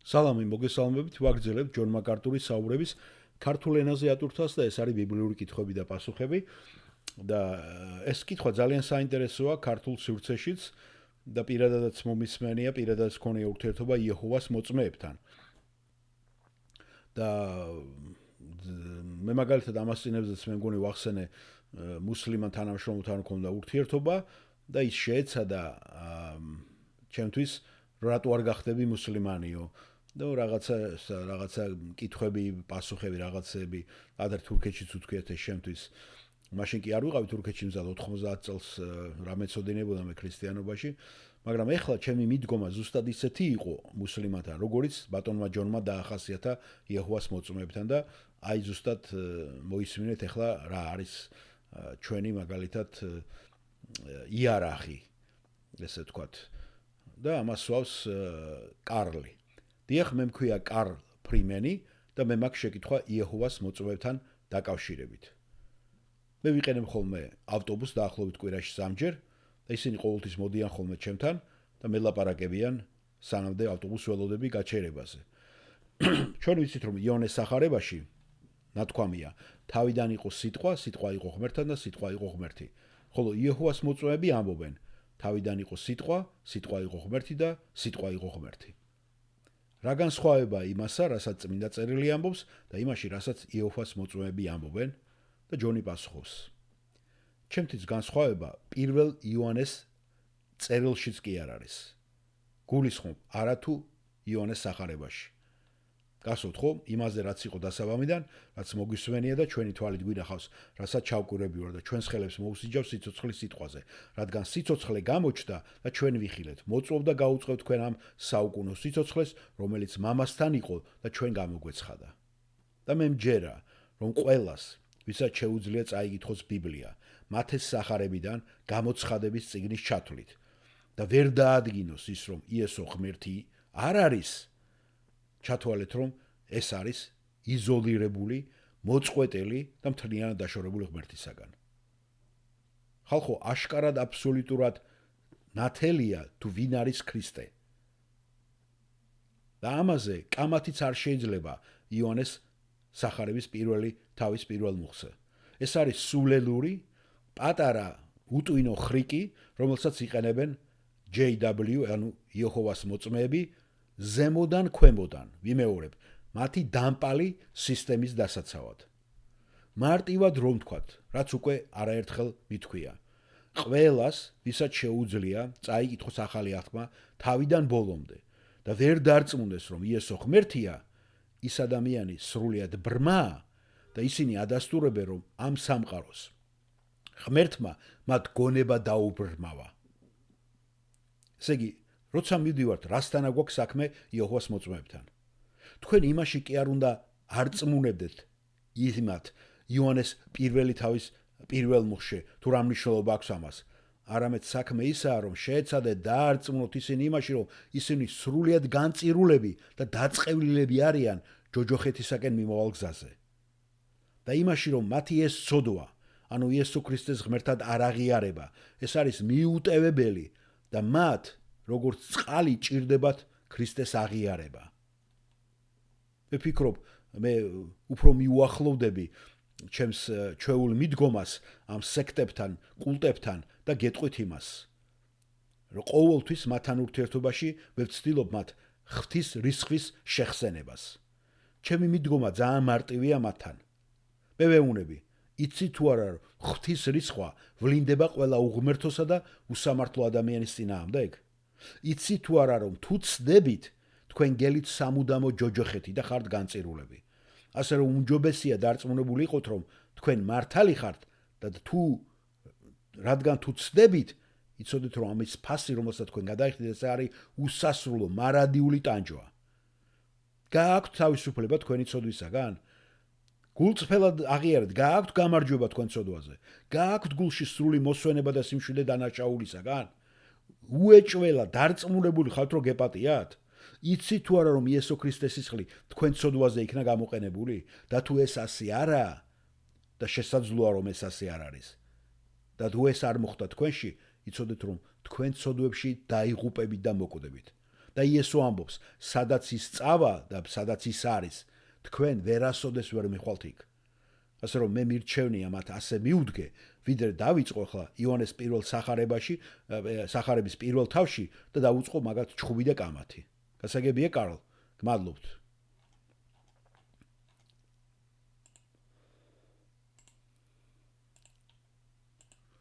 სალამი მოგესალმებით, ვაგრძელებთ ჯონ მაკარტურის საუბრების ქართულ ენაზე ატვირთვას და ეს არის ბიბლიური კითხვები და პასუხები. და ეს კითხვა ძალიან საინტერესოა ქართულ სივრცეშიც და პირადადაც მომისმენია, პირადადაც ქონია ურთიერთობა იეჰოვას მოწმეებთან. და მე მაგალითად ამას წინებზეც მე მგონი ვახსენე მუსლიმან თანამშრომელთან მქონდა ურთიერთობა და ის შეეცადა ჩემთვის რატო არ გახდები მუსლიმანიო. და რაღაცა კითხვები, პასუხები, რაღაცები ადრე თურქეთშიც უთქვიათ ეს შემთვის. მაშინ კი არ ვიყავი თურქეთში მზად 90 წელს რა მეცოდინებოდა მე ქრისტიანობაში, მაგრამ ეხლა ჩემი მიდგომა ზუსტად ისეთი იყო მუსლიმანთან, როგორიც ბატონმა ჯონმა დაახასიათა იეჰოვას მოწმეებთან და აი ზუსტად მოისმინეთ ეხლა რა არის ჩვენი მაგალითად იარაღი, ესე ვთქვათ. და ამას სვავს კარლი. დიახ, მე მქვია კარლ ფრიმენი და მე მაქვს შეკითხვა იეჰოვას მოწმეებთან დაკავშირებით. მე ვიყენებ ხოლმე ავტობუსს დაახლოებით კვირაში 3-ჯერ და ისინი ყოველთვის მოდიან ხოლმე ჩემთან და მელაპარაკებიან სანამდე ავტობუსს ველოდები გაჩერებაზე. ჩვენ ვიცით რომ იონეს სახარებაში ნათქვამია თავიდან იყო სიტყვა, სიტყვა იყო ღმერთთან და სიტყვა იყო ღმერთი. ხოლო იეჰოვას მოწმეები ამბობენ თავიდან იყო სიტყვა, სიტყვა იყო ღმერთი და სიტყვა იყო ღმერთი. რა განსხვავება იმასა, რასაც წმინდა წერილი ამბობს და იმაში, რასაც იეჰოვას მოწმეები ამბობენ და ჯონი პასუხობს. ჩემთვის განსხვავება პირველ იოანეს წერილშიც კი არ არის. გულისხმობ არათუ იოანეს სახარებაში. გასვოთ ხო იმაზე რაც იყო დასაბამიდან, რაც მოგვისმენია და ჩვენი თვალით გვინახავს, რასაც ჩავკვირები ვარ და ჩვენს ხელებს მოუსიჯავს სიცოცხლის სიტყვაზე, რადგან სიცოცხლე გამოჩნდა და ჩვენ ვიხილეთ. მოწვევ და გაუწევთ თქვენ ამ საუკუნო სიცოცხლეს, რომელიც მამასთან იყო და ჩვენ გამოგვეცხადა. და მე მჯერა, რომ ყველას, ვისაც შეუძლია წაიკითხოს ბიბლია, მათეს სახარებიდან გამოცხადების წიგნის ჩათვლით და ვერ დაადგინოს ის, რომ იესო ღმერთი არ არის, ჩათვალეთ, რომ ეს არის იზოლირებული, მოწყვეტილი და მთლიანად დაშორებული ღმერთისაგან. ხალხო, აშკარად აბსოლუტურად ნათელია თუ ვინ არის ქრისტე. და ამაზე კამათიც არ შეიძლება იოანეს სახარების თავის პირველ მუხზე. ეს არის სულელური, პატარა უტვინო ხრიკი, რომელსაც იყენებენ JW, ანუ იეჰოვას მოწმეები, ზემოდან ქვემოდან, ვიმეორებ, მათი დამპალი სისტემის დასაცავად. მარტივად რომ ვთქვათ, რაც უკვე არაერთხელ მithქვია. ყველას, ვისაც შეუძლია წაიკითხოს ახალი აღთქმა თავიდან ბოლომდე და ვერ დარწმუნდეს, რომ იესო ღმერთია, ის ადამიანი სრულიად ბრმაა და ისინი ადასტურებენ, რომ ამ სამყაროს ღმერთმა მათ გონება დაუბრმავა. ესე იგი, როცა მივდივართ, რასთანა გვაქვს საქმე იეჰოვას მოწმეებთან. თქვენ იმაში კი არ უნდა არწმუნებდეთ იმათ იოანეს პირველი თავის პირველ მუხში, თუ რა მნიშვნელობა აქვს ამას. არამედ საქმე ისაა, რომ შეეცადეთ დაარწმუნოთ ისინი იმაში, რომ ისინი სრულიად განწირულები და დაწყევლილები არიან ჯოჯოხეთისაკენ მიმავალ გზაზე. და იმაში, რომ მათი ეს ცოდვა, ანუ იესო ქრისტეს ღმერთად არ აღიარება, ეს არის მიუტევებელი და მათ როგორც წყალი ჭირდებათ ქრისტეს აღიარება. მე ვფიქრობ, მე უფრო მიუახლოვდები ჩემს ჩვეულ მიდგომას ამ სექტებთან, კულტებთან და გეტყვით იმას, რომ ყოველთვის მათთან ურთიერთობაში მე ვცდილობ მათ ღვთის რისხვის შეხსენებას. ჩემი მიდგომა ძალიან მარტივია მათთან. მე ვეუბნები, იცი თუ არა, რომ ღვთის რისხვა ვლინდება ყველა უღმერთოსა და უსამართლო ადამიანის წინააღმდეგ? იცი თუ არა, რომ თუ ცდებით, თქვენ გელით სამუდამო ჯოჯოხეთი და ხართ განწირულები. ასე რომ უმჯობესია დარწმუნებული იყოთ, რომ თქვენ მართალი ხართ და რადგან თუ ცდებით, იცოდეთ, რომ ამის ფასი, რომელსაც თქვენ გადაიხდით, ეს არის უსასრულო მარადიული ტანჯვა. გააქვთ თავისუფლება თქვენი ცოდვისაგან? გულწრფელად აღიარეთ, გააქვთ გამარჯვება თქვენ ცოდვაზე? გააქვთ გულში სრული მოსვენება და სიმშვიდე დანაშაულისაგან? უეჭველა დარწმუნებული ხართ, რომ გეპატიათ? იცი თუ არა, რომ იესო ქრისტეს სისხლი თქვენ ცოდვაზე იქნა გამოყენებული და თუ ეს ასე არაა და შესაძლოა რომ ეს ასე არ არის და თუ ეს არ მოხდა თქვენში, იცოდეთ რომ თქვენ ცოდვებში დაიღუპებით და მოკვდებით. და იესო ამბობს, სადაც ის წავა და სადაც ის არის, თქვენ ვერასოდეს ვერ მიხვალთ იქ. ასე რომ მე მირჩევნია მათ ასე მიუდგე, ვიდრე დავიწყო ახლა იოანეს პირველ სახარების პირველ თავში და დავუწყო მაგათ ჩხუბი და კამათი. გასაგებია, კარლ? გმადლობთ.